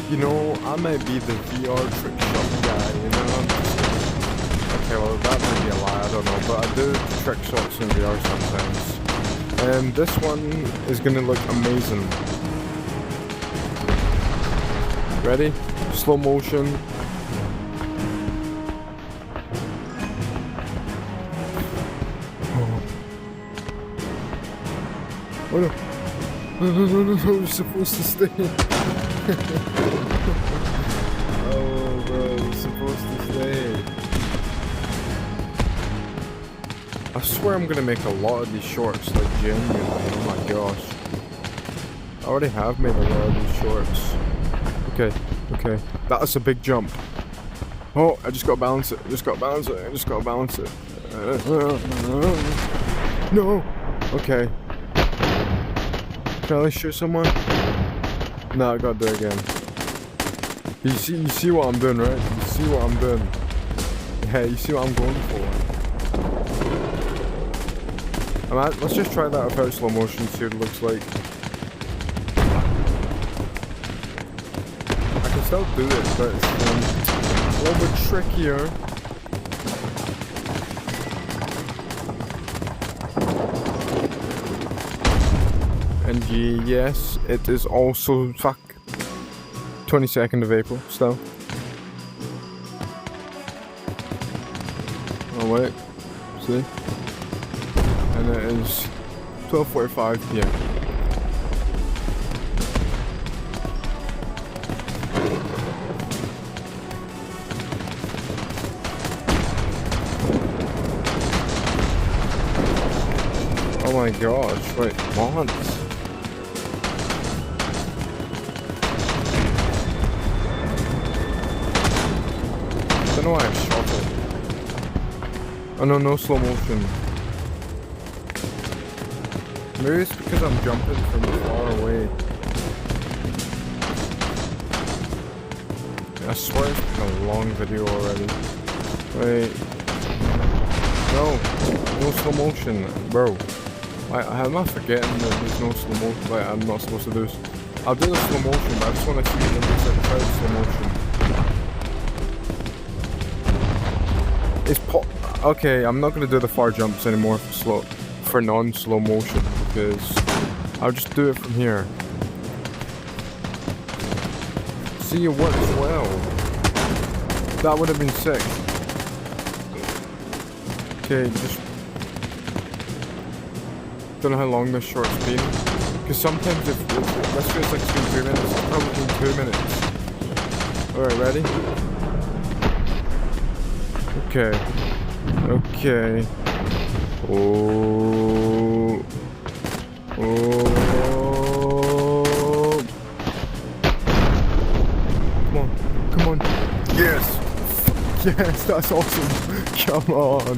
You know, I might be the VR trick shot guy, you know? Okay, well, that might be a lie, I don't know, but I do trick shots in VR sometimes. And this one is gonna look amazing. Ready? Slow motion. Oh no. No, you're supposed to stay. Oh, bro, you're supposed to stay. I swear I'm gonna make a lot of these shorts, like genuinely. Oh my gosh. I already have made a lot of these shorts. Okay, okay. That's a big jump. Oh, I just gotta balance it. I just gotta balance it. No! Okay. Can I shoot someone? No, I gotta do it again. You see what I'm doing, right? You see what I'm doing. Yeah, you see what I'm going for. Let's just try that without slow motion, see what it looks like. I can still do it, but it's a little bit trickier. And yes, it is also 22nd of April still. Oh wait, see? And it is 12:45 p.m. Oh my gosh, wait, what? I don't know why I shot it. Oh no, no slow motion. Maybe it's because I'm jumping from far away. I swear it's been a long video already. Wait. No slow motion, bro. Am I forgetting that there's no slow motion? Like, I'm not supposed to do this. I'll do the slow motion, but I just want to see what it looks like without slow motion. Okay, I'm not gonna do the far jumps anymore for non-slow motion because I'll just do it from here. See, it works well. That would have been sick. Okay, just don't know how long this short's been because sometimes if this feels like it's been 2 minutes, it's probably been 2 minutes. Alright, ready? Okay. Okay. Oh. Come on. Yes! Yes, that's awesome. Come on.